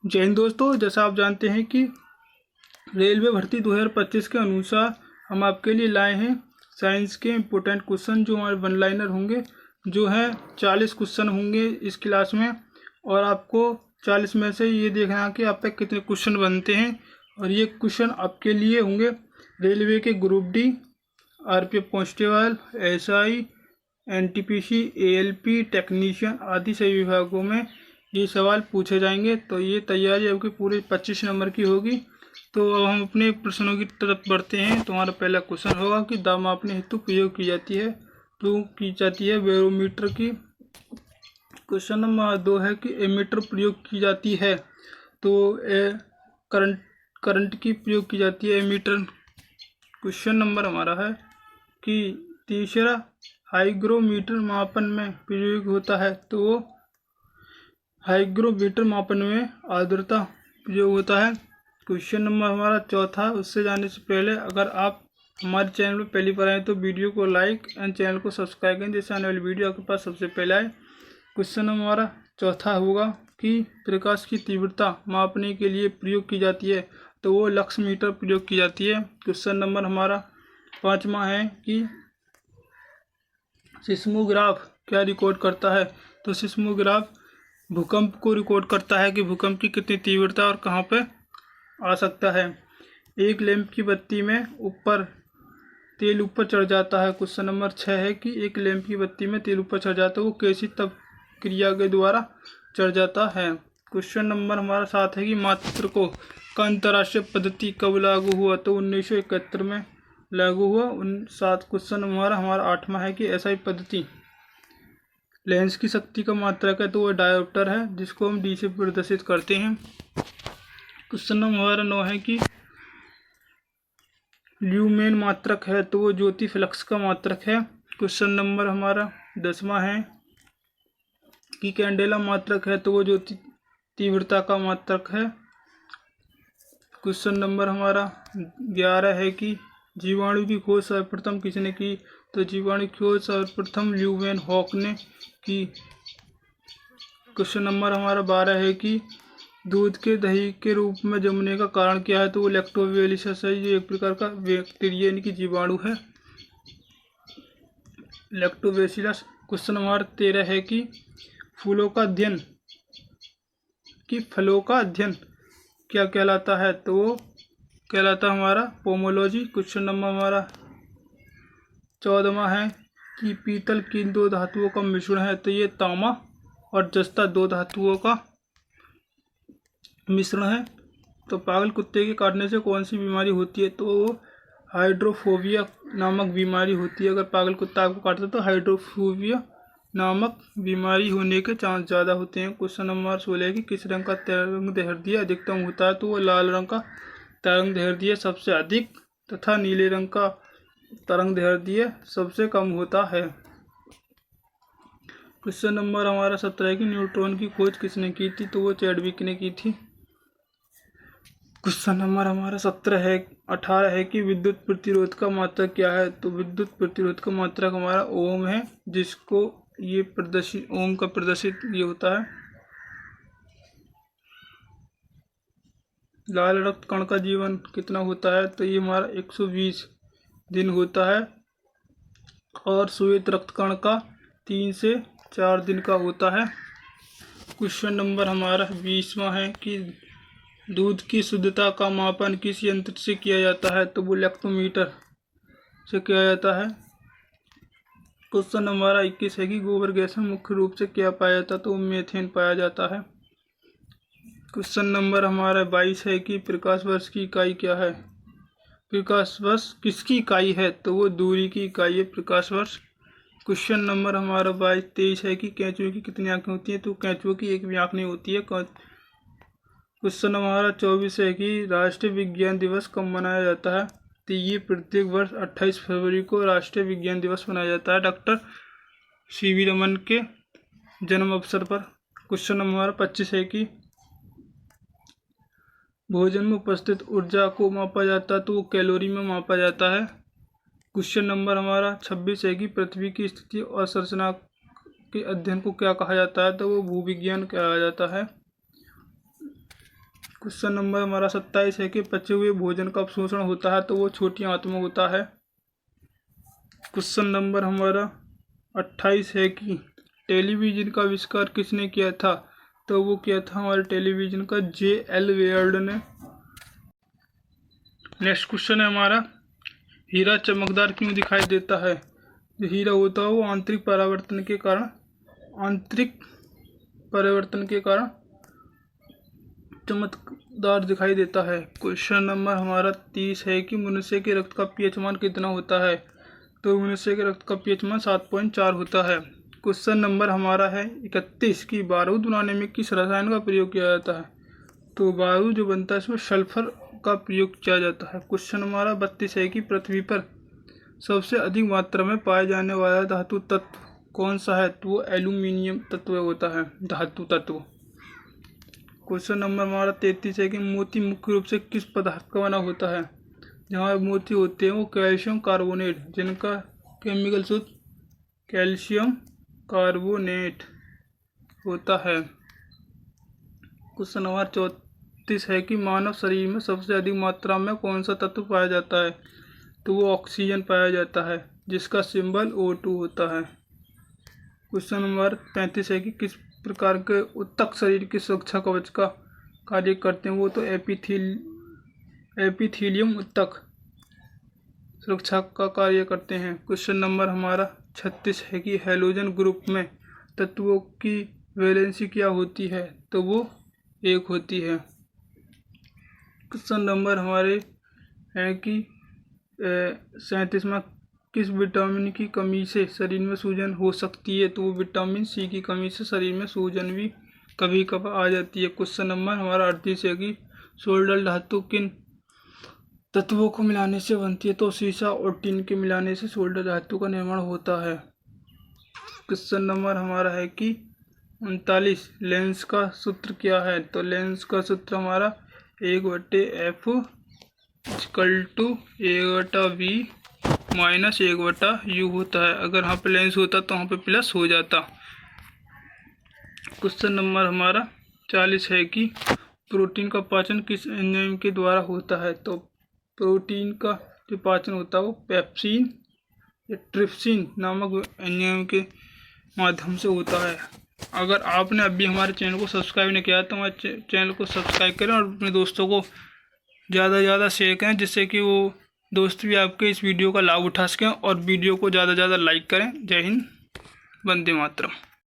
जय हिंद दोस्तों, जैसा आप जानते हैं कि रेलवे भर्ती 2025 के अनुसार हम आपके लिए लाए हैं साइंस के इम्पोर्टेंट क्वेश्चन जो हमारे वन लाइनर होंगे। जो हैं 40 क्वेश्चन होंगे इस क्लास में, और आपको 40 में से ये देखना है कि आप पे कितने क्वेश्चन बनते हैं। और ये क्वेश्चन आपके लिए होंगे रेलवे के group D, RPF constable, SI, NTPC, ALP, technician आदि सभी विभागों में ये सवाल पूछे जाएंगे। तो ये तैयारी आपकी पूरे 25 नंबर की होगी। तो अब हम अपने प्रश्नों की तरफ बढ़ते हैं। तो हमारा पहला क्वेश्चन होगा कि दाब मापने हेतु प्रयोग की जाती है बैरोमीटर की। क्वेश्चन नंबर 2 है कि एमीटर प्रयोग की जाती है। तो करंट की प्रयोग की जाती है एमीटर। क्वेश्चन नंबर हमारा है कि तीसरा हाइग्रोमीटर मापन में प्रयोग होता है। तो वो हाइग्रोमीटर मापन में आर्द्रता प्रयोग होता है। क्वेश्चन नंबर हमारा चौथा, उससे जाने से पहले अगर आप हमारे चैनल पर पहली बार आए तो वीडियो को लाइक एंड चैनल को सब्सक्राइब करें, जिससे आने वाली वीडियो आपके पास सबसे पहले आए। क्वेश्चन हमारा चौथा होगा कि प्रकाश की तीव्रता मापने के लिए प्रयोग की जाती है। तो वो लक्स मीटर प्रयोग की जाती है। क्वेश्चन नंबर हमारा पाँचवा है कि सिस्मोग्राफ क्या रिकॉर्ड करता है। तो सिस्मोग्राफ भूकंप को रिकॉर्ड करता है कि भूकंप की कितनी तीव्रता और कहाँ पे आ सकता है। एक लैंप की बत्ती में तेल ऊपर चढ़ जाता है। क्वेश्चन नंबर 6 है कि एक लैंप की बत्ती में तेल ऊपर चढ़ जाता है, वो कैसी तब क्रिया के द्वारा चढ़ जाता है। क्वेश्चन नंबर हमारा 7 है कि मात्रकों का अंतर्राष्ट्रीय पद्धति कब लागू हुआ। तो 1971 में लागू हुआ। 7 क्वेश्चन हमारा 8वां है कि एसआई पद्धति लेंस की शक्ति का मात्रक है। तो वो डायोप्टर है, जिसको हम डी से प्रदर्शित करते हैं। क्वेश्चन नंबर हमारा 9 है कि ल्यूमेन मात्रक है। तो वो ज्योति फ्लक्स का मात्रक है। क्वेश्चन नंबर हमारा 10वां है कि कैंडेला मात्रक है। तो वो ज्योति तीव्रता का मात्रक है। क्वेश्चन नंबर हमारा 11 है कि जीवाणु की खोज सर्वप्रथम किसने की। तो जीवाणु की खोज सर्वप्रथम ल्यूवेन हॉक ने की। क्वेश्चन नंबर हमारा 12 है कि दूध के दही के रूप में जमने का कारण क्या है। तो वो लैक्टोबैसिलस है, जो एक प्रकार का बैक्टीरिया यानी कि जीवाणु है, लैक्टोबैसिलस। क्वेश्चन नंबर 13 है कि फलों का अध्ययन क्या कहलाता है। तो वो कहलाता है हमारा पोमोलॉजी। क्वेश्चन नंबर हमारा 14वां है कि पीतल किन दो धातुओं का मिश्रण है। तो ये तांबा और जस्ता दो धातुओं का मिश्रण है। तो पागल कुत्ते के काटने से कौन सी बीमारी होती है। तो वो हाइड्रोफोबिया नामक बीमारी होती है। अगर पागल कुत्ता आपको काटता है तो हाइड्रोफोबिया नामक बीमारी होने के चांस ज़्यादा होते हैं। क्वेश्चन नंबर 16 कि किस रंग का तरंग दैर्ध्य अधिकतम होता है। तो वो लाल रंग का तरंग दैर्ध्य सबसे अधिक तथा नीले रंग का तरंग दैर्ध्य सबसे कम होता है। क्वेश्चन नंबर हमारा 17 है कि न्यूट्रॉन की खोज किसने की थी। तो वो चैडविक ने की थी। क्वेश्चन नंबर हमारा 18 है कि विद्युत प्रतिरोध का मात्रक क्या है। तो विद्युत प्रतिरोध का मात्रक हमारा ओम है, जिसको ये प्रदर्शित ओम का प्रदर्शित ये होता है। लाल रक्त कण का जीवन कितना होता है। तो ये हमारा 120 दिन होता है। और श्वेत रक्त कण का 3 से 4 दिन का होता है। क्वेश्चन नंबर हमारा 20वां है कि दूध की शुद्धता का मापन किस यंत्र से किया जाता है। तो वो लैक्टोमीटर से किया जाता है। क्वेश्चन नंबर 21 है कि गोबर गैस में मुख्य रूप से क्या पाया जाता है। तो मीथेन पाया जाता है। क्वेश्चन नंबर हमारा 22 है कि प्रकाश वर्ष की इकाई क्या है। प्रकाश वर्ष किसकी इकाई है। तो वो दूरी की इकाई है प्रकाश वर्ष। क्वेश्चन नंबर हमारा 23 है कि कैंचुए की कितनी आंखें होती हैं। तो कैंचुए की एक भी आंख नहीं होती है। क्वेश्चन हमारा 24 है कि राष्ट्रीय विज्ञान दिवस कब मनाया जाता है। तो ये प्रत्येक वर्ष 28 फरवरी को राष्ट्रीय विज्ञान दिवस मनाया जाता है, डॉक्टर सीवी रमन के जन्म अवसर पर। क्वेश्चन नंबर हमारा 25 है कि भोजन में उपस्थित ऊर्जा को मापा जाता है। तो वो कैलोरी में मापा जाता है। क्वेश्चन नंबर हमारा 26 है कि पृथ्वी की स्थिति और संरचना के अध्ययन को क्या कहा जाता है। तो वो भूविज्ञान कहा जाता है। क्वेश्चन नंबर हमारा 27 है कि पचे हुए भोजन का अवशोषण होता है तो वो छोटी आंत में होता है। क्वेश्चन नंबर हमारा 28 है कि टेलीविज़न का आविष्कार किसने किया था, तो वो किया था हमारे टेलीविज़न का J.L. वेयर्ड ने। नेक्स्ट क्वेश्चन है हमारा, हीरा चमकदार क्यों दिखाई देता है। जो हीरा होता है वो आंतरिक परावर्तन के कारण चमकदार दिखाई देता है। क्वेश्चन नंबर हमारा 30 है कि मनुष्य के रक्त का पीएच मान कितना होता है, तो मनुष्य के रक्त का पीएच मान 7.4 होता है। क्वेश्चन नंबर हमारा है 31 की बारूद बनाने में किस रसायन का प्रयोग किया जाता है, तो बारूद जो बनता है इसमें सल्फर का प्रयोग किया जाता है। क्वेश्चन हमारा 32 है कि पृथ्वी पर सबसे अधिक मात्रा में पाया जाने वाला धातु तत्व कौन सा है, तो वो एल्यूमिनियम तत्व होता है, धातु तत्व। क्वेश्चन नंबर हमारा 33 है कि मोती मुख्य रूप से किस पदार्थ का बना होता है। जहाँ मोती होते हैं वो कैल्शियम कार्बोनेट, जिनका केमिकल सूत्र कैल्शियम कार्बोनेट होता है। क्वेश्चन नंबर 34 है कि मानव शरीर में सबसे अधिक मात्रा में कौन सा तत्व पाया जाता है, तो वो ऑक्सीजन पाया जाता है, जिसका सिंबल O2 होता है। क्वेश्चन नंबर 35 है कि किस प्रकार के ऊतक शरीर की सुरक्षा कवच का कार्य करते हैं, वो तो एपिथेलियम ऊतक सुरक्षा का कार्य करते हैं। क्वेश्चन नंबर हमारा 36 है कि हैलोजन ग्रुप में तत्वों की वैलेंसी क्या होती है, तो वो 1 होती है। क्वेश्चन नंबर हमारे है कि 37वां, किस विटामिन की कमी से शरीर में सूजन हो सकती है, तो वो विटामिन C की कमी से शरीर में सूजन भी कभी कभार आ जाती है। क्वेश्चन नंबर हमारा 38 है कि सोल्डल धातु किन तत्वों को मिलाने से बनती है, तो सीसा और टिन के मिलाने से सोल्डल धातु का निर्माण होता है। क्वेश्चन नंबर हमारा है कि 39, लेंस का सूत्र क्या है, तो लेंस का सूत्र हमारा 1/f = a/v - 1/u होता है। अगर यहाँ पे लेंस होता तो वहाँ पे प्लस हो जाता। क्वेश्चन नंबर हमारा 40 है कि प्रोटीन का पाचन किस एंजाइम के द्वारा होता है, तो प्रोटीन का जो पाचन होता है वो पेप्सिन या ट्रिप्सिन नामक एंजाइम के माध्यम से होता है। अगर आपने अभी हमारे चैनल को सब्सक्राइब नहीं किया तो हमारे चैनल को सब्सक्राइब करें और अपने दोस्तों को ज़्यादा से ज़्यादा शेयर करें, जिससे कि वो दोस्त भी आपके इस वीडियो का लाभ उठा सकें और वीडियो को ज़्यादा से ज़्यादा लाइक करें। जय हिंद, वंदे मातरम।